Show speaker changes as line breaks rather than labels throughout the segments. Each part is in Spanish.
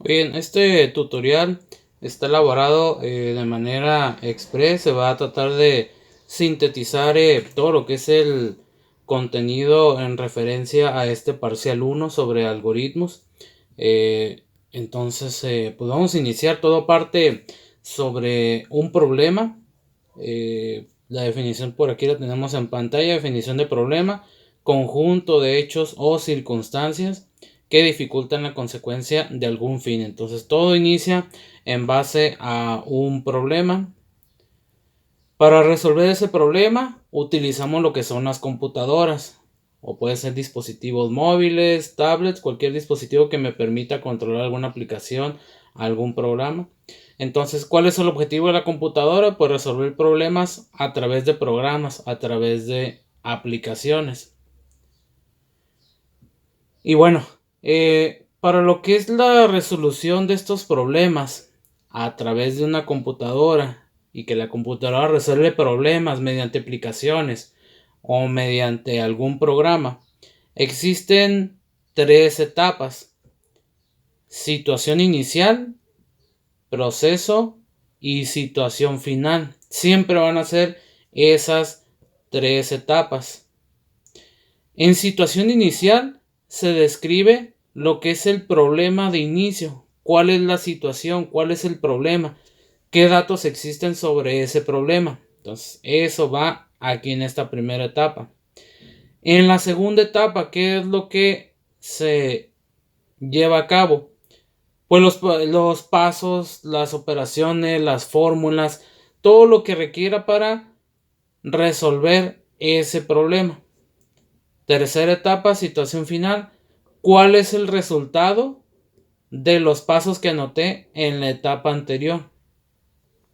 Bien, este tutorial está elaborado de manera express. Se va a tratar de sintetizar todo lo que es el contenido en referencia a este parcial uno sobre algoritmos. Pues vamos a iniciar. Todo parte sobre un problema. La definición por aquí la tenemos en pantalla. Definición de problema: conjunto de hechos o circunstancias que dificultan la consecuencia de algún fin. Entonces todo inicia en base a un problema. Para resolver ese problema utilizamos lo que son las computadoras, o puede ser dispositivos móviles, tablets, cualquier dispositivo que me permita controlar alguna aplicación, algún programa. Entonces, ¿cuál es el objetivo de la computadora? Pues resolver problemas a través de programas, a través de aplicaciones. Y bueno, para lo que es la resolución de estos problemas a través de una computadora, y que la computadora resuelve problemas mediante aplicaciones o mediante algún programa, existen tres etapas: situación inicial, proceso y situación final. Siempre van a ser esas tres etapas. En situación inicial se describe lo que es el problema de inicio, cuál es la situación, cuál es el problema, qué datos existen sobre ese problema. Entonces, eso va aquí en esta primera etapa. En la segunda etapa, ¿qué es lo que se lleva a cabo? Pues los pasos, las operaciones, las fórmulas, todo lo que requiera para resolver ese problema. Tercera etapa, situación final: ¿cuál es el resultado de los pasos que anoté en la etapa anterior?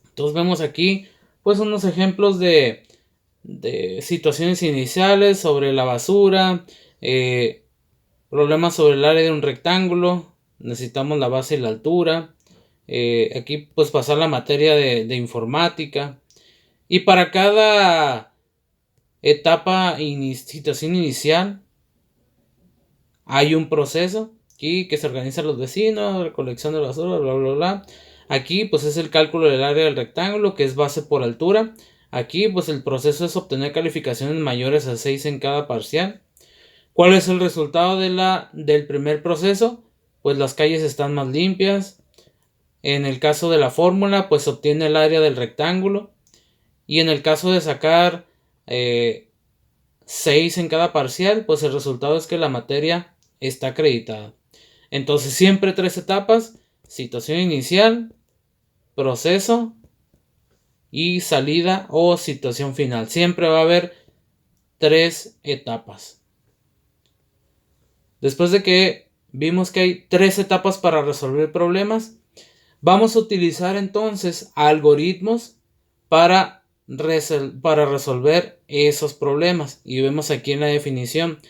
Entonces vemos aquí pues unos ejemplos de situaciones iniciales sobre la basura, problemas sobre el área de un rectángulo, necesitamos la base y la altura. Aquí pues pasar la materia de informática, y para cada etapa, situación inicial, hay un proceso aquí que se organizan los vecinos, recolección de basura, bla, bla, bla. Aquí pues es el cálculo del área del rectángulo, que es base por altura. Aquí pues el proceso es obtener calificaciones mayores a 6 en cada parcial. ¿Cuál es el resultado del primer proceso? Pues las calles están más limpias. En el caso de la fórmula, pues obtiene el área del rectángulo. Y en el caso de sacar 6 en cada parcial, pues el resultado es que la materia está acreditada. Entonces siempre tres etapas: situación inicial, proceso y salida o situación final. Siempre va a haber tres etapas. Después de que vimos que hay tres etapas para resolver problemas, vamos a utilizar entonces algoritmos para resolver esos problemas. Y vemos aquí en la definición: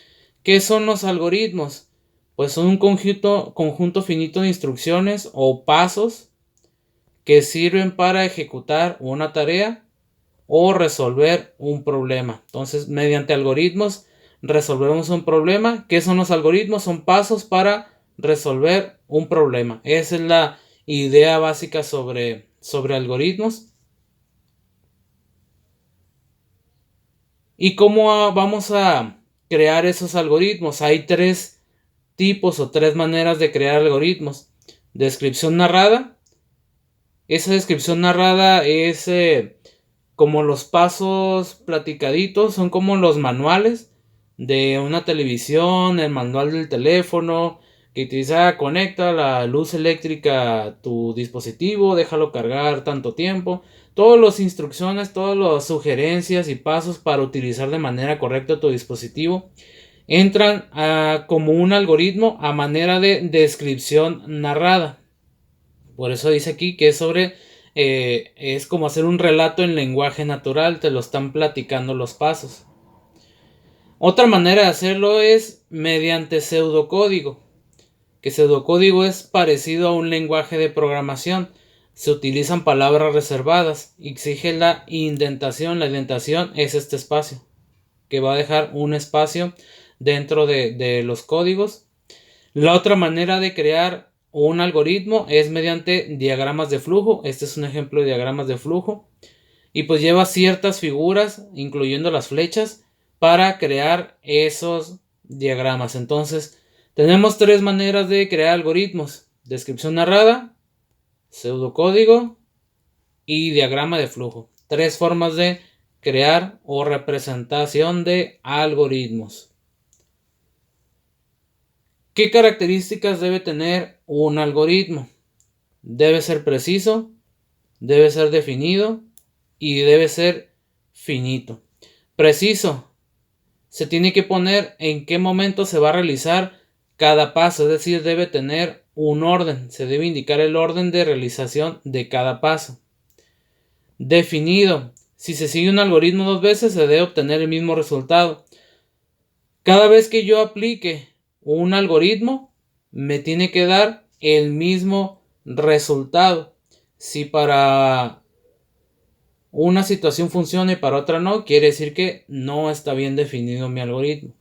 ¿qué son los algoritmos? Pues son un conjunto finito de instrucciones o pasos que sirven para ejecutar una tarea o resolver un problema. Entonces, mediante algoritmos resolvemos un problema. ¿Qué son los algoritmos? Son pasos para resolver un problema. Esa es la idea básica sobre algoritmos. ¿Y cómo vamos a crear esos algoritmos? Hay tres tipos o tres maneras de crear algoritmos. Descripción narrada. Esa descripción narrada es como los pasos platicaditos, son como los manuales de una televisión, el manual del teléfono, que te dice: conecta la luz eléctrica a tu dispositivo, déjalo cargar tanto tiempo. Todas las instrucciones, todas las sugerencias y pasos para utilizar de manera correcta tu dispositivo entran como un algoritmo a manera de descripción narrada. Por eso dice aquí que es como hacer un relato en lenguaje natural, te lo están platicando los pasos. Otra manera de hacerlo es mediante pseudocódigo, que pseudocódigo es parecido a un lenguaje de programación. Se utilizan palabras reservadas, exige la indentación. La indentación es este espacio, que va a dejar un espacio dentro de los códigos. La otra manera de crear un algoritmo es mediante diagramas de flujo. Este es un ejemplo de diagramas de flujo. Y pues lleva ciertas figuras, incluyendo las flechas, para crear esos diagramas. Entonces, tenemos tres maneras de crear algoritmos: descripción narrada, pseudocódigo y diagrama de flujo. Tres formas de crear o representación de algoritmos. ¿Qué características debe tener un algoritmo? Debe ser preciso, debe ser definido y debe ser finito. Preciso. Se tiene que poner en qué momento se va a realizar cada paso, es decir, debe tener un orden, se debe indicar el orden de realización de cada paso. Definido. Si se sigue un algoritmo dos veces, se debe obtener el mismo resultado. Cada vez que yo aplique un algoritmo, me tiene que dar el mismo resultado. Si para una situación funciona y para otra no, quiere decir que no está bien definido mi algoritmo.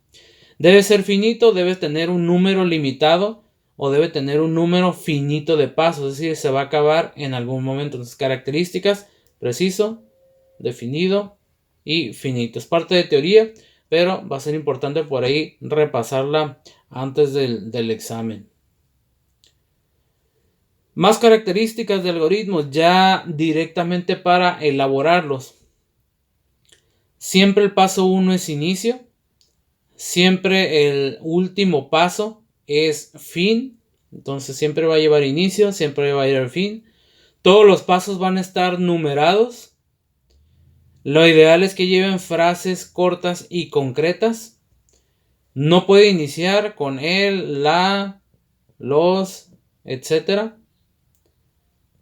Debe ser finito, debe tener un número limitado o debe tener un número finito de pasos, es decir, se va a acabar en algún momento. Entonces, características: preciso, definido y finito. Es parte de teoría, pero va a ser importante por ahí repasarla antes del examen. Más características de algoritmos ya directamente para elaborarlos. Siempre el paso 1 es inicio. Siempre el último paso es fin. Entonces siempre va a llevar inicio, siempre va a ir al fin. Todos los pasos van a estar numerados. Lo ideal es que lleven frases cortas y concretas. No puede iniciar con el, la, los, etcétera.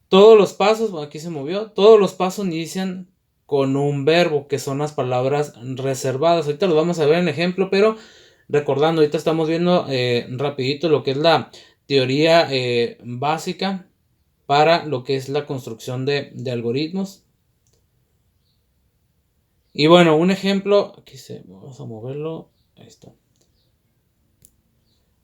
Todos los pasos, bueno, aquí se movió, todos los pasos inician con un verbo, que son las palabras reservadas. Ahorita lo vamos a ver en ejemplo, pero recordando, ahorita estamos viendo rapidito lo que es la teoría básica para lo que es la construcción de algoritmos. Y bueno, un ejemplo, aquí vamos a moverlo, ahí está.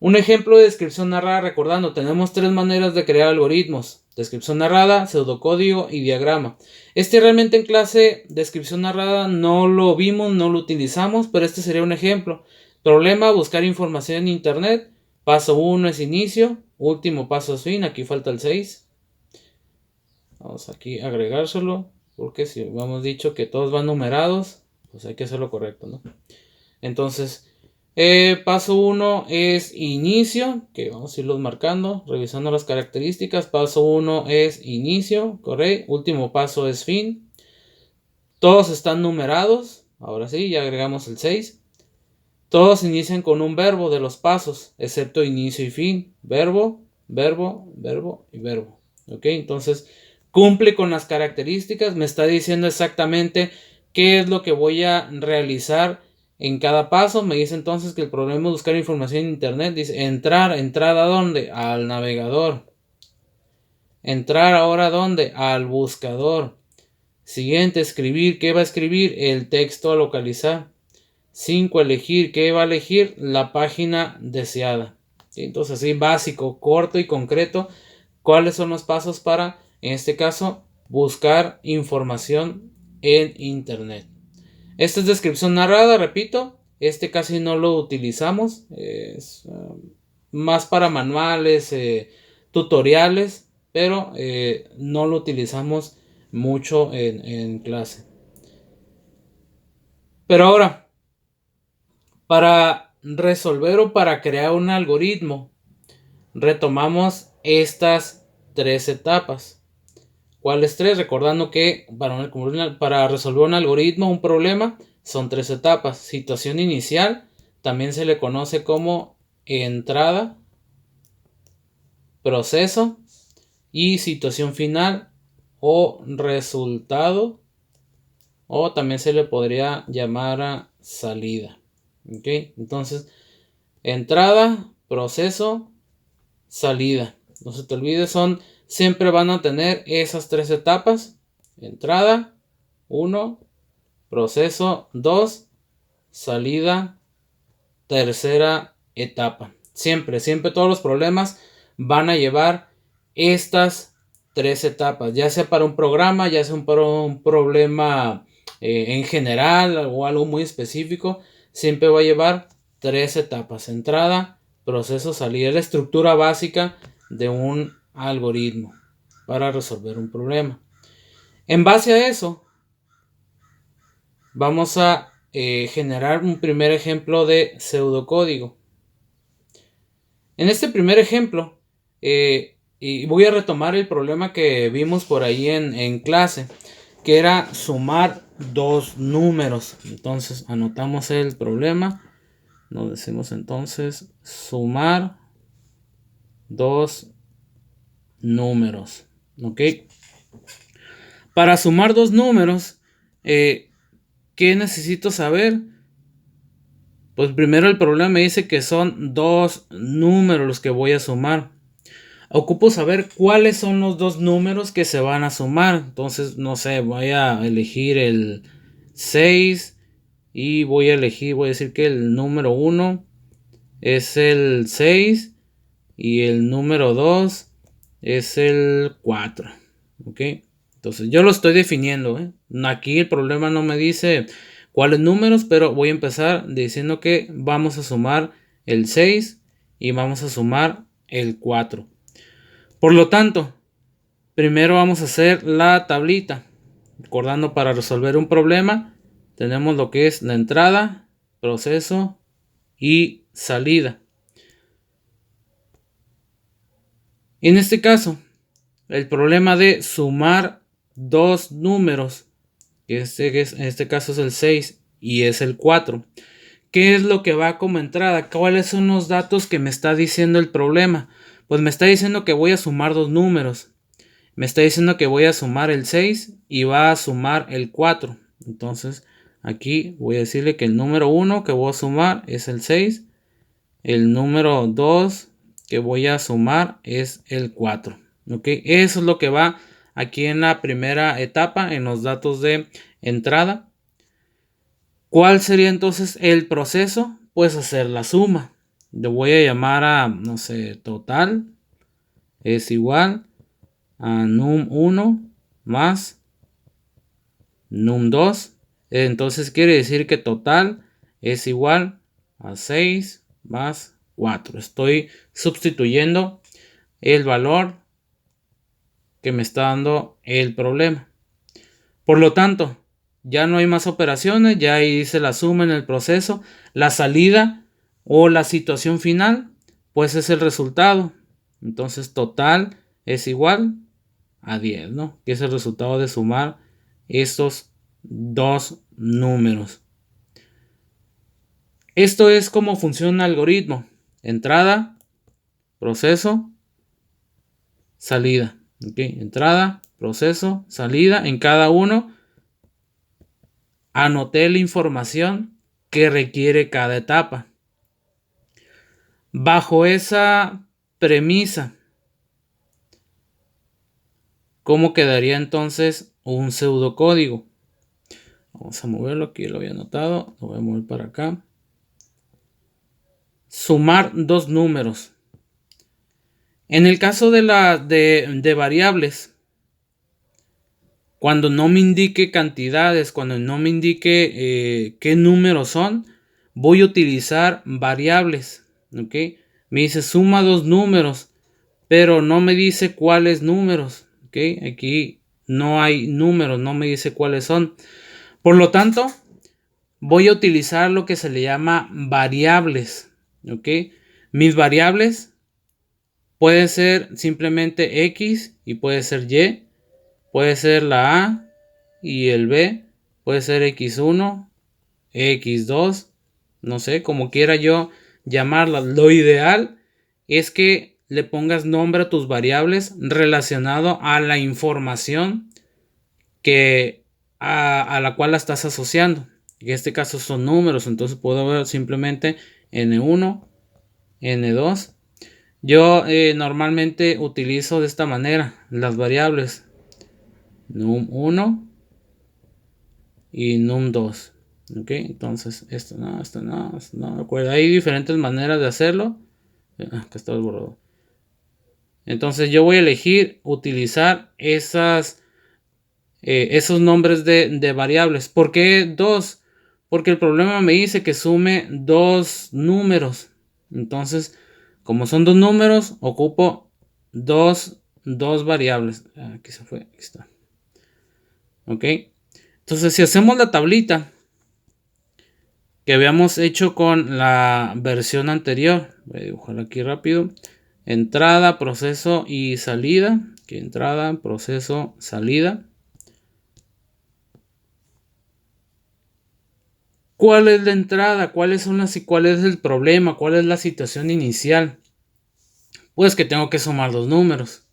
Un ejemplo de descripción narrada, recordando, tenemos tres maneras de crear algoritmos: descripción narrada, pseudocódigo y diagrama. Realmente en clase, descripción narrada, no lo vimos, no lo utilizamos, pero este sería un ejemplo. Problema: buscar información en internet. Paso 1 es inicio, último paso es fin, aquí falta el 6. Vamos aquí a agregárselo, porque si hemos dicho que todos van numerados, pues hay que hacerlo correcto, ¿no? Entonces, paso 1 es inicio, que vamos a irlos marcando, revisando las características. Paso 1 es inicio, correcto. Último paso es fin. Todos están numerados. Ahora sí, ya agregamos el 6. Todos inician con un verbo de los pasos, excepto inicio y fin. Verbo, verbo, verbo y verbo. Ok, entonces cumple con las características. Me está diciendo exactamente qué es lo que voy a realizar en cada paso. Me dice entonces que el problema es buscar información en internet. Dice entrar ¿a dónde? Al navegador. Entrar ahora ¿a dónde? Al buscador. Siguiente, escribir. ¿Qué va a escribir? El texto a localizar. 5, elegir. ¿Qué va a elegir? La página deseada. ¿Sí? Entonces así básico, corto y concreto. ¿Cuáles son los pasos para, en este caso, buscar información en internet? Esta es descripción narrada, repito. Casi no lo utilizamos. Es más para manuales, tutoriales, pero no lo utilizamos mucho en clase. Pero ahora, para resolver o para crear un algoritmo, retomamos estas tres etapas. ¿Cuáles tres? Recordando que para resolver un algoritmo, un problema, son tres etapas. Situación inicial, también se le conoce como entrada, proceso y situación final o resultado, o también se le podría llamar a salida. ¿Ok? Entonces, entrada, proceso, salida. No se te olvide, siempre van a tener esas tres etapas: entrada 1, proceso 2, salida tercera etapa. Siempre todos los problemas van a llevar estas tres etapas, ya sea para un programa, ya sea para un problema en general o algo muy específico, siempre va a llevar tres etapas: entrada, proceso, salida, la estructura básica de un algoritmo para resolver un problema. En base a eso, vamos a generar un primer ejemplo de pseudocódigo. En este primer ejemplo, y voy a retomar el problema que vimos por ahí en clase, que era sumar dos números. Entonces anotamos el problema. Nos decimos entonces sumar dos números. ¿Ok? Para sumar dos números, ¿qué necesito saber? Pues primero el problema me dice que son dos números los que voy a sumar. Ocupo saber cuáles son los dos números que se van a sumar. Entonces, no sé, voy a elegir el 6 y voy a decir que el número 1 es el 6 y el número 2 es el 4. ¿Ok? Entonces, yo lo estoy definiendo. Aquí el problema no me dice cuáles números, pero voy a empezar diciendo que vamos a sumar el 6 y vamos a sumar el 4. Por lo tanto, primero vamos a hacer la tablita. Recordando, para resolver un problema, tenemos lo que es la entrada, proceso y salida. En este caso, el problema de sumar dos números, que en este caso es el 6 y es el 4. ¿Qué es lo que va como entrada? ¿Cuáles son los datos que me está diciendo el problema? Pues me está diciendo que voy a sumar dos números. Me está diciendo que voy a sumar el 6 y va a sumar el 4. Entonces aquí voy a decirle que el número 1 que voy a sumar es el 6. El número 2 que voy a sumar es el 4. ¿Ok? Eso es lo que va aquí en la primera etapa, en los datos de entrada. ¿Cuál sería entonces el proceso? Pues hacer la suma. Le voy a llamar a, no sé, total es igual a num1 más num2. Entonces quiere decir que total es igual a 6 más 4. Estoy sustituyendo el valor que me está dando el problema. Por lo tanto, ya no hay más operaciones, ya hice la suma en el proceso. La salida o la situación final, pues es el resultado. Entonces total es igual a 10, ¿no? Que es el resultado de sumar estos dos números. Esto es cómo funciona el algoritmo: entrada, proceso, salida. ¿Okay? Entrada, proceso, salida. En cada uno anoté la información que requiere cada etapa. Bajo esa premisa, ¿cómo quedaría entonces un pseudocódigo? Vamos a moverlo, aquí lo había anotado, lo voy a mover para acá. Sumar dos números. En el caso de variables, cuando no me indique cantidades, cuando no me indique qué números son, voy a utilizar variables. ¿Ok? Me dice suma dos números, pero no me dice cuáles números. ¿Ok? Aquí no hay números, no me dice cuáles son. Por lo tanto, voy a utilizar lo que se le llama variables. ¿Ok? Mis variables pueden ser simplemente X y puede ser Y. Puede ser la A y el B. Puede ser X1, X2. No sé, como quiera yo llamarlas. Lo ideal es que le pongas nombre a tus variables relacionado a la información que a la cual la estás asociando. En este caso son números, entonces puedo ver simplemente N1, N2. Yo normalmente utilizo de esta manera las variables num1 y num2. Ok, entonces esto no recuerdo. Hay diferentes maneras de hacerlo. Acá está el borrador. Entonces yo voy a elegir utilizar esos nombres de variables. ¿Por qué 2? Porque el problema me dice que sume 2 números. Entonces, como son 2 números, ocupo dos variables. Aquí se fue, aquí está. Ok. Entonces, si hacemos la tablita que habíamos hecho con la versión anterior, voy a dibujarla aquí rápido. Entrada, proceso y salida. Aquí entrada, proceso, salida. ¿Cuál es la entrada? ¿Cuál es el problema? ¿Cuál es la situación inicial? Pues que tengo que sumar 2 números.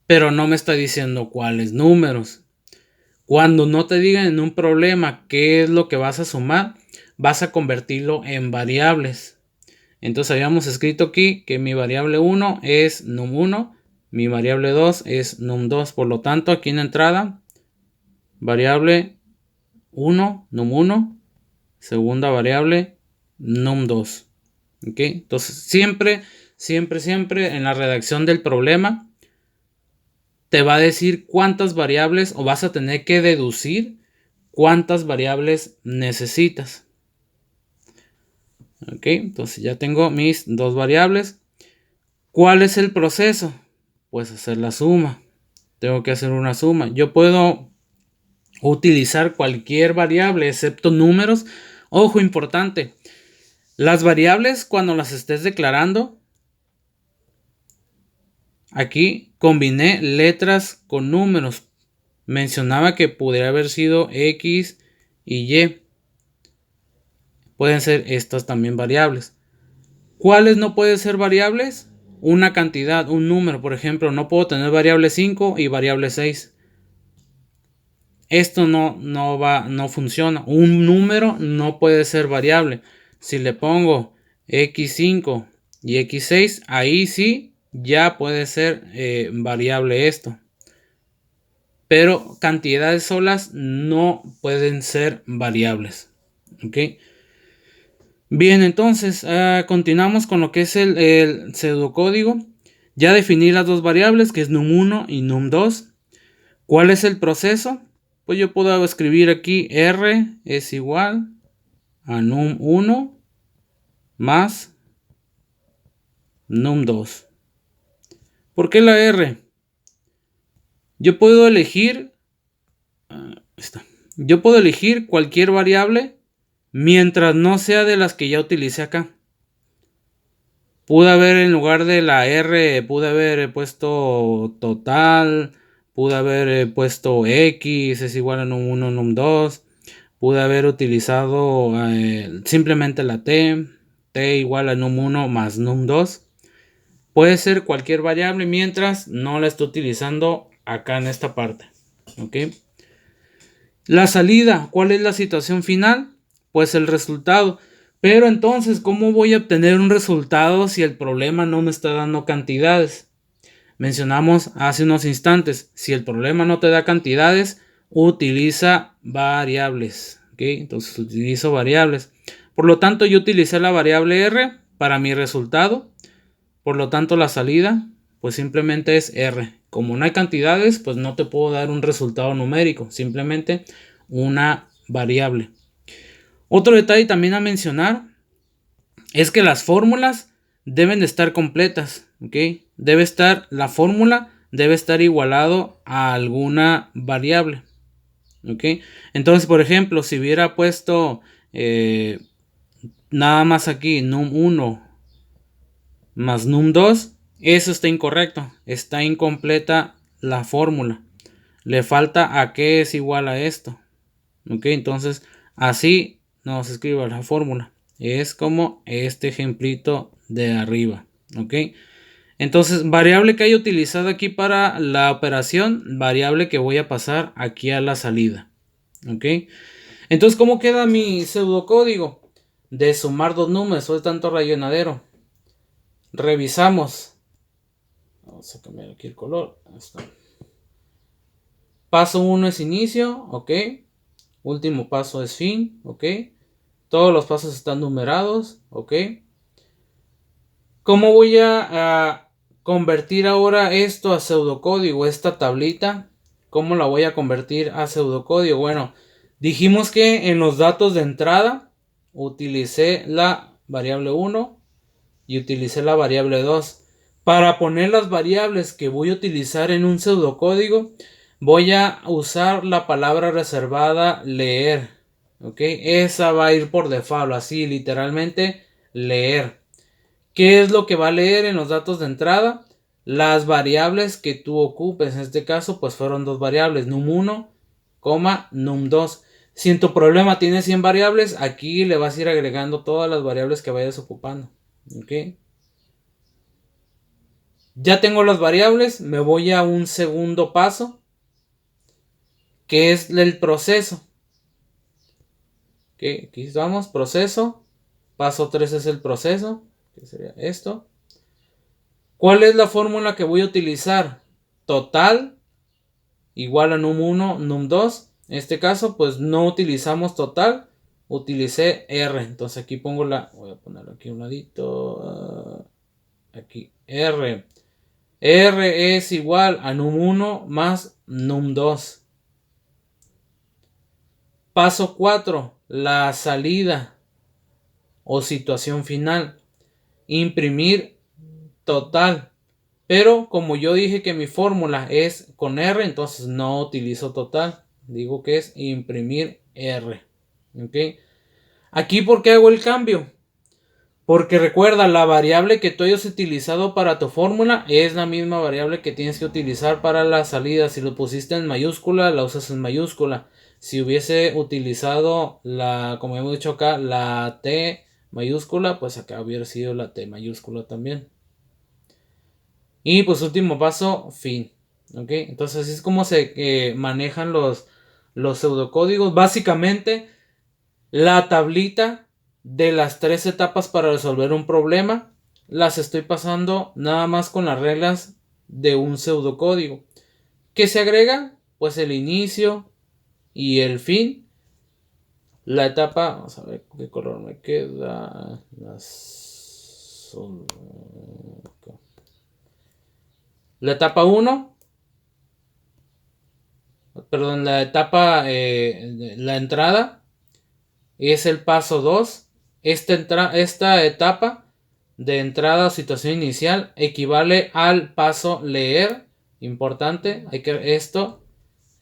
Pero no me está diciendo cuáles números. Cuando no te digan en un problema qué es lo que vas a sumar, vas a convertirlo en variables. Entonces habíamos escrito aquí que mi variable 1 es num1, mi variable 2 es num2. Por lo tanto, aquí en entrada, variable 1, num1, segunda variable num2. ¿Ok? Entonces, siempre en la redacción del problema te va a decir cuántas variables, o vas a tener que deducir cuántas variables necesitas. Ok, entonces ya tengo mis 2 variables. ¿Cuál es el proceso? Pues hacer la suma. Tengo que hacer una suma. Yo puedo utilizar cualquier variable excepto números. Ojo, importante. Las variables, cuando las estés declarando, aquí combiné letras con números. Mencionaba que pudiera haber sido X y Y. Pueden ser estas también variables. ¿Cuáles no pueden ser variables? Una cantidad, un número. Por ejemplo, no puedo tener variable 5 y variable 6. Esto no funciona. Un número no puede ser variable. Si le pongo x5 y x6, ahí sí ya puede ser variable esto. Pero cantidades solas no pueden ser variables. ¿Ok? Bien, entonces continuamos con lo que es el pseudocódigo. Ya definí las 2 variables, que es num1 y num2. ¿Cuál es el proceso? Pues yo puedo escribir aquí R es igual a num1 más num2. ¿Por qué la R? Yo puedo elegir cualquier variable mientras no sea de las que ya utilicé acá. Pude haber, en lugar de la R, pude haber puesto total, pude haber puesto X es igual a num1, num2. Pude haber utilizado simplemente la T igual a num1 más num2. Puede ser cualquier variable mientras no la esté utilizando acá en esta parte. ¿Ok? La salida, ¿cuál es la situación final? Pues el resultado. Pero entonces, ¿cómo voy a obtener un resultado si el problema no me está dando cantidades? Mencionamos hace unos instantes, si el problema no te da cantidades, utiliza variables. ¿Okay? Entonces utilizo variables. Por lo tanto, yo utilicé la variable R para mi resultado. Por lo tanto, la salida pues simplemente es R. Como no hay cantidades, pues no te puedo dar un resultado numérico, simplemente una variable. Otro detalle también a mencionar es que las fórmulas deben de estar completas, ¿ok? La fórmula debe estar igualado a alguna variable, ¿ok? Entonces, por ejemplo, si hubiera puesto nada más aquí num1 más num2, eso está incorrecto, está incompleta la fórmula. Le falta a qué es igual a esto, ¿ok? Entonces, así nos escribe la fórmula. Es como este ejemplito de arriba, ¿ok? Entonces, variable que haya utilizado aquí para la operación, variable que voy a pasar aquí a la salida, ¿ok? Entonces, ¿cómo queda mi pseudocódigo? De sumar 2 números, o de tanto rayonadero. Revisamos. Vamos a cambiar aquí el color. Paso 1 es inicio, ¿ok? Último paso es fin, ¿ok? Todos los pasos están numerados, ¿ok? ¿Cómo voy a convertir ahora esto a pseudocódigo, esta tablita, ¿cómo la voy a convertir a pseudocódigo? Bueno, dijimos que en los datos de entrada utilicé la variable 1 y utilicé la variable 2. Para poner las variables que voy a utilizar en un pseudocódigo, voy a usar la palabra reservada leer. ¿Ok? Esa va a ir por default, así literalmente leer. ¿Qué es lo que va a leer en los datos de entrada? Las variables que tú ocupes. En este caso, pues fueron dos variables, num1, num2. Si en tu problema tienes 100 variables, aquí le vas a ir agregando todas las variables que vayas ocupando. ¿Ok? Ya tengo las variables, me voy a un segundo paso, que es el proceso. ¿Ok? Aquí vamos, proceso. Paso 3 es el proceso, que sería esto. ¿Cuál es la fórmula que voy a utilizar? Total igual a num1, num2. En este caso, pues no utilizamos total, utilicé R. Entonces aquí pongo voy a poner aquí un ladito. Aquí, R. R es igual a num1 más num2. Paso 4, la salida o situación final. Imprimir total. Pero como yo dije que mi fórmula es con R, entonces no utilizo total. Digo que es imprimir R. ¿Ok? Aquí, ¿por qué hago el cambio? Porque recuerda, la variable que tú hayas utilizado para tu fórmula es la misma variable que tienes que utilizar para la salida. Si lo pusiste en mayúscula, la usas en mayúscula. Si hubiese utilizado como hemos dicho acá, la T mayúscula, pues acá hubiera sido la T mayúscula también. Y pues último paso, fin. ¿Ok? Entonces así es como se manejan los pseudocódigos. Básicamente, la tablita de las 3 etapas para resolver un problema las estoy pasando nada más con las reglas de un pseudocódigo. ¿Qué se agrega? Pues el inicio y el fin. La etapa, vamos a ver qué color me queda. La etapa 1, perdón, la etapa, la entrada es el paso 2. Esta etapa de entrada o situación inicial equivale al paso leer. Importante, esto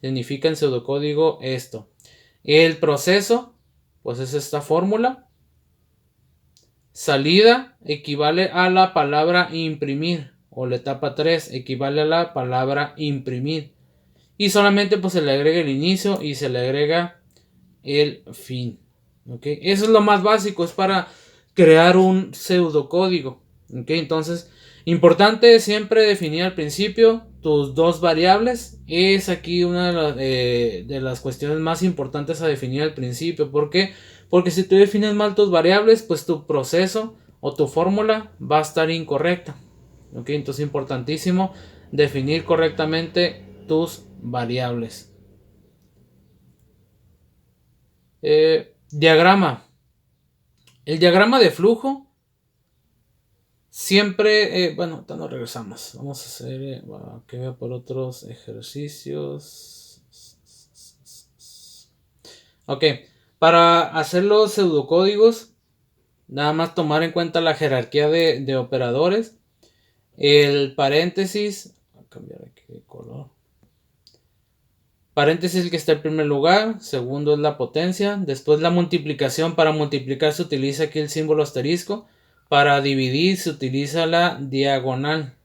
significa en pseudocódigo esto. El proceso, pues es esta fórmula. Salida equivale a la palabra imprimir, o la etapa 3 equivale a la palabra imprimir. Y solamente pues se le agrega el inicio y se le agrega el fin. ¿Okay? Eso es lo más básico, es para crear un pseudocódigo. ¿Okay? Entonces, importante siempre definir al principio tus dos variables. Es aquí una de las cuestiones más importantes a definir al principio. ¿Por qué? Porque si tú defines mal tus variables, pues tu proceso o tu fórmula va a estar incorrecta. ¿Okay? Entonces, importantísimo definir correctamente tus variables. Diagrama. El diagrama de flujo siempre, bueno, ya nos regresamos. Vamos a hacer, que vea por otros ejercicios. Ok, para hacer los pseudocódigos, nada más tomar en cuenta la jerarquía de operadores. El paréntesis, voy a cambiar aquí de color. Paréntesis es el que está en primer lugar, segundo es la potencia, después la multiplicación. Para multiplicar se utiliza aquí el símbolo asterisco, para dividir se utiliza la diagonal.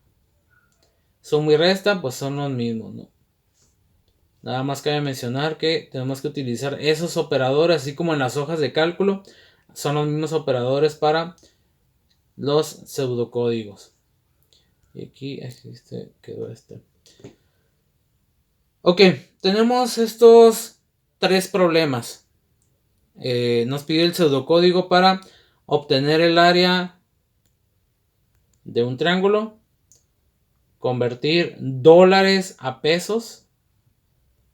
Suma y resta pues son los mismos, ¿no? Nada más cabe mencionar que tenemos que utilizar esos operadores, así como en las hojas de cálculo, son los mismos operadores para los pseudocódigos. Y aquí quedó este. Ok, tenemos estos tres problemas. Nos pide el pseudocódigo para obtener el área de un triángulo, convertir dólares a pesos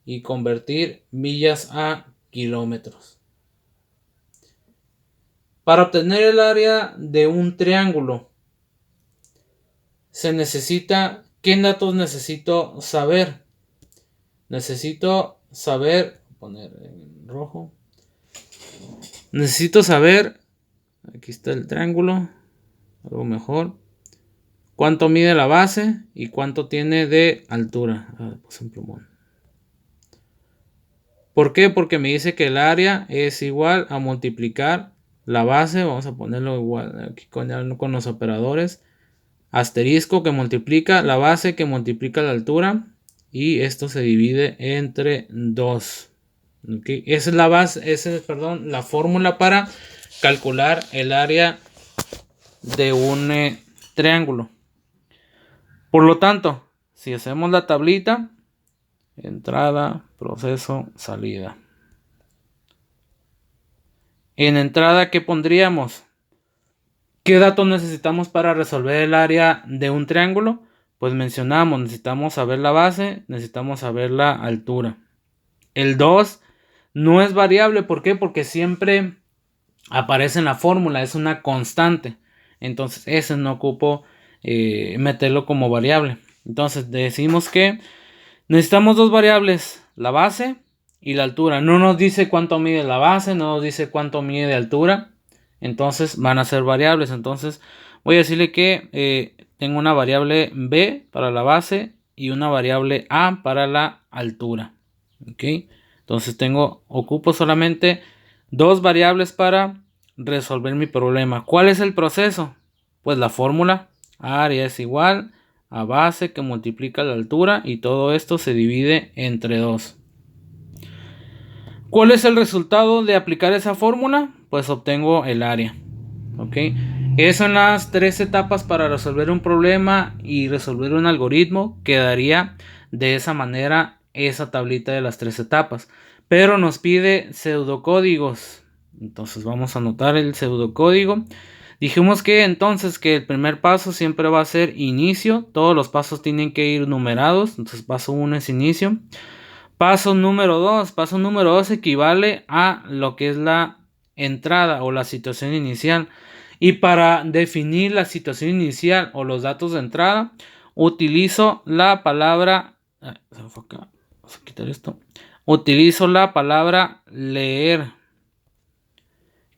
y convertir millas a kilómetros. Para obtener el área de un triángulo, se necesita, ¿qué datos necesito saber? Necesito saber, poner en rojo. Necesito saber, aquí está el triángulo, algo mejor. Cuánto mide la base y cuánto tiene de altura. Puse un plumón. ¿Por qué? Porque me dice que el área es igual a multiplicar la base. Vamos a ponerlo igual aquí con los operadores. Asterisco que multiplica la base que multiplica la altura. Y esto se divide entre 2. ¿Okay? Esa es la base, la fórmula para calcular el área de un triángulo. Por lo tanto, si hacemos la tablita, entrada, proceso, salida. En entrada, ¿qué pondríamos? ¿Qué datos necesitamos para resolver el área de un triángulo? Pues mencionamos, necesitamos saber la base, necesitamos saber la altura. El 2 no es variable, ¿por qué? Porque siempre aparece en la fórmula, es una constante. Entonces ese no ocupo meterlo como variable. Entonces decimos que necesitamos dos variables, la base y la altura. No nos dice cuánto mide la base, no nos dice cuánto mide de altura. Entonces van a ser variables. Entonces voy a decirle que tengo una variable B para la base y una variable A para la altura. ¿Ok? Entonces ocupo solamente dos variables para resolver mi problema. ¿Cuál es el proceso? Pues la fórmula. Área es igual a base que multiplica la altura y todo esto se divide entre 2. ¿Cuál es el resultado de aplicar esa fórmula? Pues obtengo el área. ¿Ok? Esas son las 3 etapas para resolver un problema y resolver un algoritmo. Quedaría de esa manera esa tablita de las 3 etapas. Pero nos pide pseudocódigos. Entonces vamos a anotar el pseudocódigo. Dijimos que entonces que el primer paso siempre va a ser inicio. Todos los pasos tienen que ir numerados. Entonces paso 1 es inicio. Paso número 2. Paso número 2 equivale a lo que es la entrada o la situación inicial. Y para definir la situación inicial o los datos de entrada, utilizo la palabra... Vamos a quitar esto. Utilizo la palabra leer.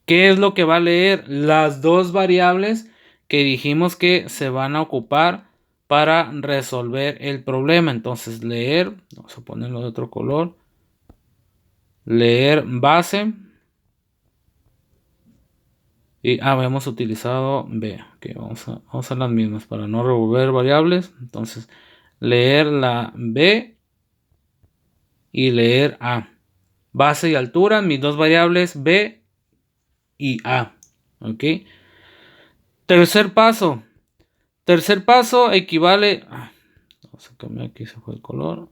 ¿Qué es lo que va a leer? Las dos variables que dijimos que se van a ocupar para resolver el problema. Entonces leer, vamos a ponerlo de otro color. Leer base. Y habíamos utilizado B. Okay, vamos a usar las mismas para no revolver variables. Entonces leer la B y leer A. Base y altura, mis dos variables B y A. Ok. Tercer paso. Tercer paso equivale. Vamos a cambiar aquí, se fue el color.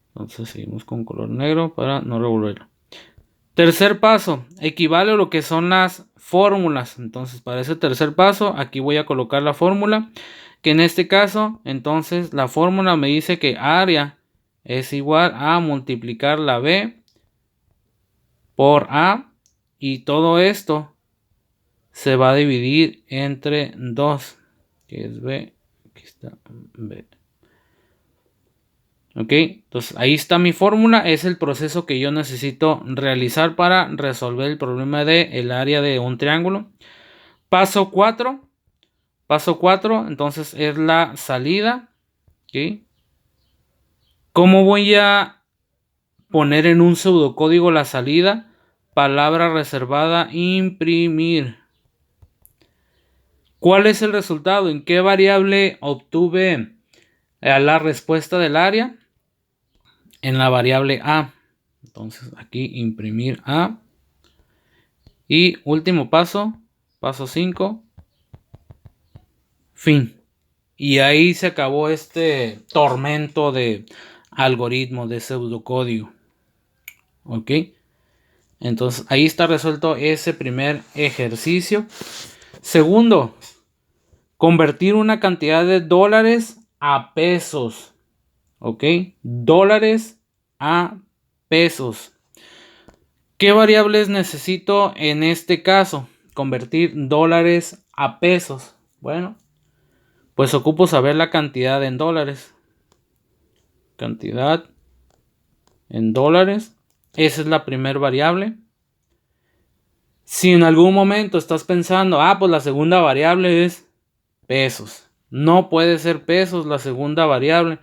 Entonces seguimos con color negro para no revolverlo. Tercer paso equivale a lo que son las fórmulas. Entonces para ese tercer paso aquí voy a colocar la fórmula. Que en este caso entonces la fórmula me dice que área es igual a multiplicar la B por A. Y todo esto se va a dividir entre 2. Que es B. Aquí está B. Ok, entonces ahí está mi fórmula, es el proceso que yo necesito realizar para resolver el problema del área de un triángulo. Paso 4, entonces es la salida. ¿Okay? ¿Cómo voy a poner en un pseudocódigo la salida? Palabra reservada, imprimir. ¿Cuál es el resultado? ¿En qué variable obtuve la respuesta del área? En la variable A. Entonces aquí imprimir A. Y último paso, paso 5. Fin. Y ahí se acabó este tormento de algoritmos de pseudocódigo. Ok. Entonces ahí está resuelto ese primer ejercicio. Segundo, convertir una cantidad de dólares a pesos. Ok. Dólares a pesos. ¿Qué variables necesito en este caso? Convertir dólares a pesos. Bueno, Pues ocupo saber la cantidad en dólares. Cantidad en dólares. Esa es la primera variable. Si en algún momento estás pensando, pues la segunda variable es pesos. No puede ser pesos la segunda variable.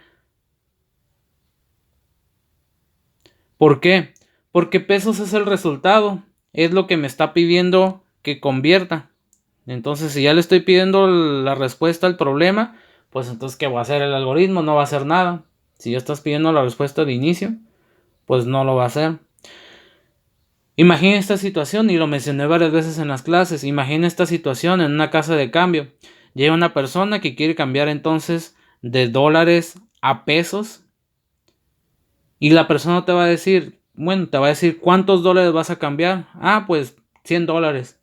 ¿Por qué? Porque pesos es el resultado. Es lo que me está pidiendo que convierta. Entonces, si ya le estoy pidiendo la respuesta al problema, pues entonces, ¿qué va a hacer el algoritmo? No va a hacer nada. Si ya estás pidiendo la respuesta de inicio, pues no lo va a hacer. Imagina esta situación, y lo mencioné varias veces en las clases. Imagina esta situación en una casa de cambio. Llega una persona que quiere cambiar entonces de dólares a pesos. Y la persona te va a decir, te va a decir, ¿cuántos dólares vas a cambiar? Pues $100.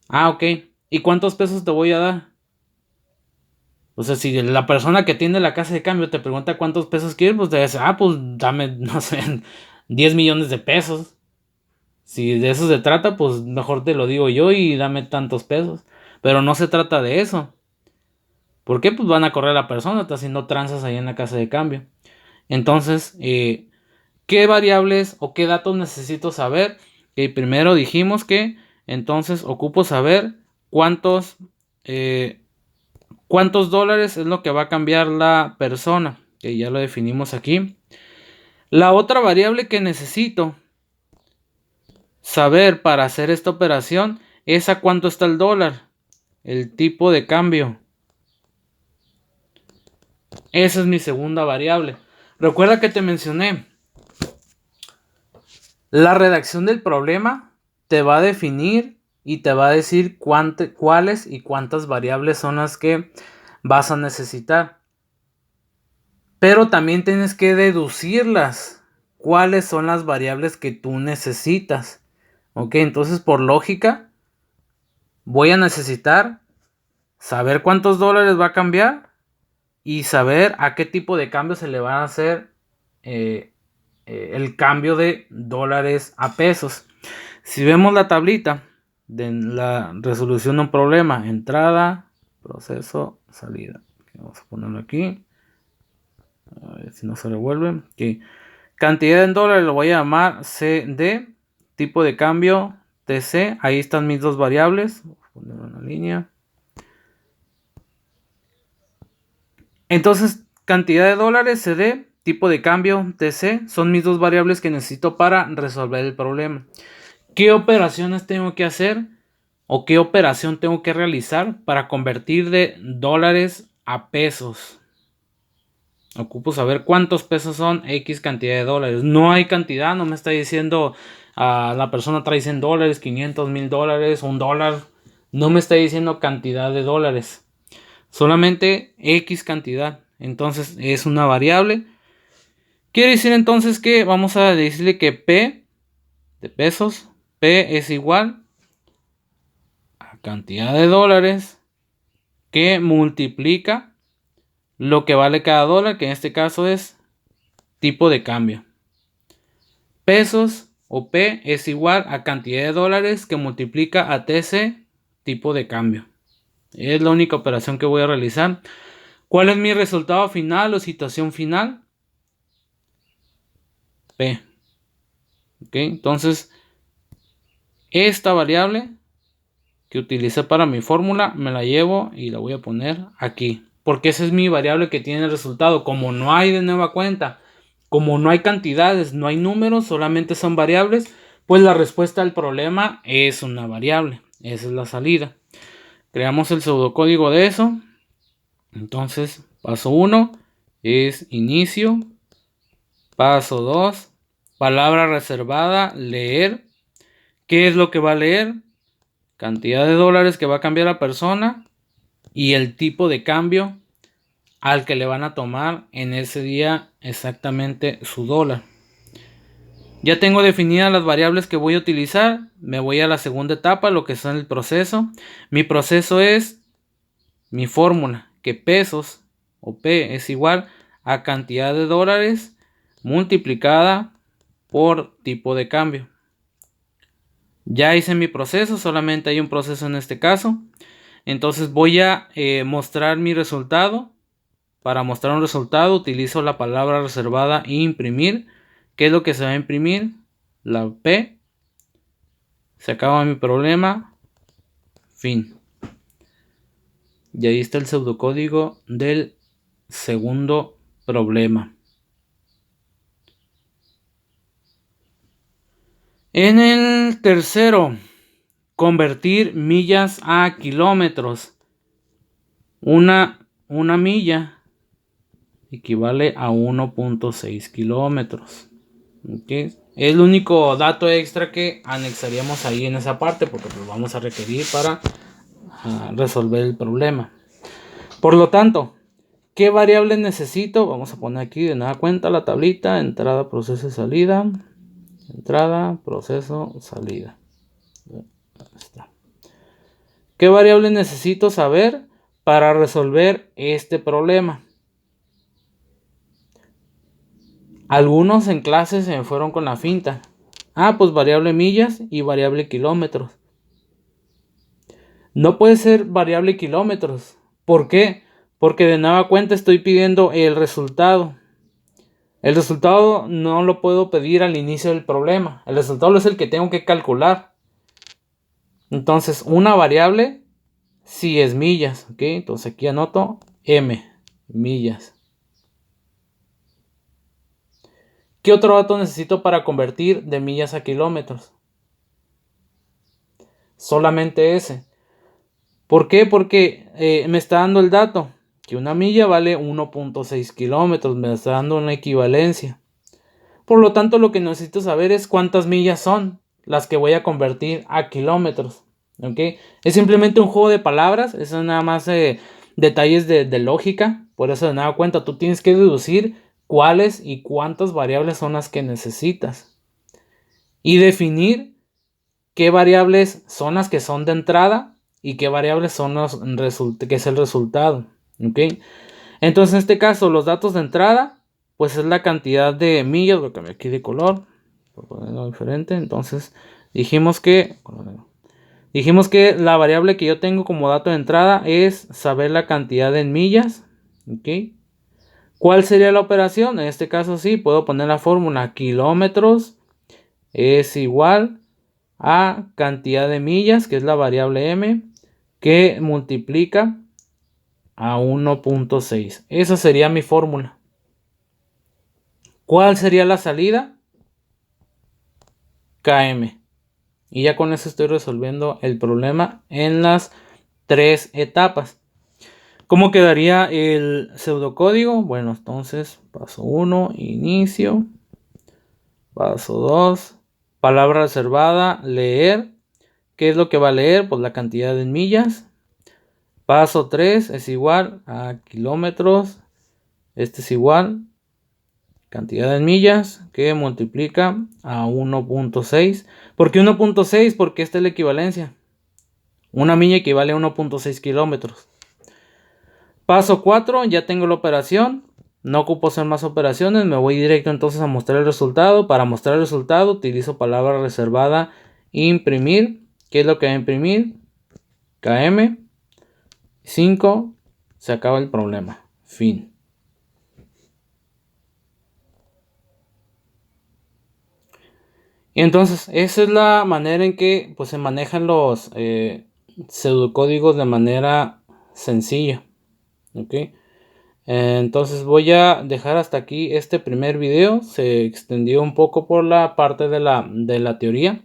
Ok. ¿Y cuántos pesos te voy a dar? O sea, si la persona que tiene la casa de cambio te pregunta cuántos pesos quieres, pues te dice, pues dame, no sé, 10 millones de pesos. Si de eso se trata, pues mejor te lo digo yo y dame tantos pesos. Pero no se trata de eso. ¿Por qué? Pues van a correr a la persona, está haciendo tranzas ahí en la casa de cambio. Entonces, ¿qué variables o qué datos necesito saber? Primero dijimos que entonces ocupo saber cuántos dólares es lo que va a cambiar la persona, que ya lo definimos aquí. La otra variable que necesito saber para hacer esta operación es a cuánto está el dólar, el tipo de cambio. Esa es mi segunda variable. Recuerda que te mencioné, la redacción del problema te va a definir y te va a decir cuáles y cuántas variables son las que vas a necesitar. Pero también tienes que deducirlas. ¿Cuáles son las variables que tú necesitas? Ok, entonces por lógica voy a necesitar saber cuántos dólares va a cambiar y saber a qué tipo de cambio se le va a hacer el cambio de dólares a pesos. Si vemos la tablita de la resolución de un problema, entrada, proceso, salida. Vamos a ponerlo aquí. A ver si no se revuelve. Aquí. Cantidad en dólares lo voy a llamar CD. Tipo de cambio TC. Ahí están mis dos variables. Voy a poner una línea. Entonces, cantidad de dólares CD. Tipo de cambio TC. Son mis dos variables que necesito para resolver el problema. ¿Qué operaciones tengo que hacer? ¿O qué operación tengo que realizar para convertir de dólares a pesos? Ocupo saber cuántos pesos son X cantidad de dólares. No hay cantidad, no me está diciendo la persona trae $100, 500, $1000, $1. No me está diciendo cantidad de dólares. Solamente X cantidad. Entonces es una variable. Quiere decir entonces que vamos a decirle que P de pesos, P es igual a cantidad de dólares que multiplica lo que vale cada dólar, que en este caso es tipo de cambio. Pesos o P es igual a cantidad de dólares que multiplica a TC, tipo de cambio. Es la única operación que voy a realizar. ¿Cuál es mi resultado final o situación final? P. Ok, entonces esta variable que utilicé para mi fórmula me la llevo y la voy a poner aquí. Porque esa es mi variable que tiene el resultado. Como no hay de nueva cuenta, como no hay cantidades, no hay números, solamente son variables, pues la respuesta al problema es una variable. Esa es la salida. Creamos el pseudocódigo de eso. Entonces, paso 1 es inicio. Paso 2, palabra reservada, leer. ¿Qué es lo que va a leer? Cantidad de dólares que va a cambiar la persona y el tipo de cambio al que le van a tomar en ese día exactamente su dólar. Ya tengo definidas las variables que voy a utilizar. Me voy a la segunda etapa, lo que es el proceso. Mi proceso es mi fórmula, que pesos o P es igual a cantidad de dólares multiplicada por tipo de cambio. Ya hice mi proceso, solamente hay un proceso en este caso. Entonces voy a mostrar mi resultado. Para mostrar un resultado utilizo la palabra reservada imprimir. ¿Qué es lo que se va a imprimir? La P. Se acaba mi problema. Fin. Y ahí está el pseudocódigo del segundo problema. En el tercero, convertir millas a kilómetros. Una milla equivale a 1.6 kilómetros. ¿Okay? Es el único dato extra que anexaríamos ahí en esa parte, porque lo vamos a requerir para resolver el problema. Por lo tanto, ¿qué variables necesito? Vamos a poner aquí de nada cuenta la tablita: entrada, proceso y salida. Entrada, proceso, salida. Ahí está. ¿Qué variables necesito saber para resolver este problema? Algunos en clases se me fueron con la finta. Pues variable millas y variable kilómetros. No puede ser variable kilómetros. ¿Por qué? Porque de nueva cuenta estoy pidiendo el resultado. El resultado no lo puedo pedir al inicio del problema. El resultado es el que tengo que calcular. Entonces, una variable sí es millas. ¿Ok? Entonces aquí anoto M, millas. ¿Qué otro dato necesito para convertir de millas a kilómetros? Solamente ese. ¿Por qué? Porque me está dando el dato que una milla vale 1.6 kilómetros. Me está dando una equivalencia. Por lo tanto, lo que necesito saber es cuántas millas son las que voy a convertir a kilómetros. ¿Ok? Es simplemente un juego de palabras. Eso es nada más detalles de lógica. Por eso de nada cuenta, tú tienes que deducir cuáles y cuántas variables son las que necesitas. Y definir qué variables son las que son de entrada y qué variables son los que es el resultado. ¿Ok? Entonces, en este caso, los datos de entrada, pues es la cantidad de millas. Voy a cambiar aquí de color, por ponerlo diferente. Entonces, dijimos que la variable que yo tengo como dato de entrada es saber la cantidad en millas. ¿Ok? ¿Cuál sería la operación? En este caso sí, puedo poner la fórmula: kilómetros es igual a cantidad de millas, que es la variable M, que multiplica a 1.6. Esa sería mi fórmula. ¿Cuál sería la salida? KM. Y ya con eso estoy resolviendo el problema en las 3 etapas. ¿Cómo quedaría el pseudocódigo? Bueno, entonces paso 1, inicio. Paso 2, palabra reservada, leer. ¿Qué es lo que va a leer? Pues la cantidad en millas. Paso 3 es igual a kilómetros. Este es igual cantidad en millas que multiplica a 1.6. ¿Por qué 1.6? Porque esta es la equivalencia. Una milla equivale a 1.6 kilómetros. Paso 4, ya tengo la operación. No ocupo hacer más operaciones. Me voy directo entonces a mostrar el resultado. Para mostrar el resultado utilizo palabra reservada imprimir. ¿Qué es lo que va a imprimir? KM. 5. Se acaba el problema. Fin. Y entonces esa es la manera en que pues, se manejan los pseudocódigos de manera sencilla. ¿Ok? Entonces voy a dejar hasta aquí este primer video. Se extendió un poco por la parte de la teoría.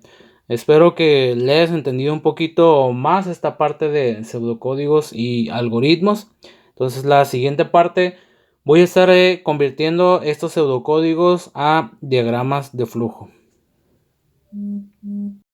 Espero que le hayas entendido un poquito más esta parte de pseudocódigos y algoritmos. Entonces la siguiente parte voy a estar convirtiendo estos pseudocódigos a diagramas de flujo.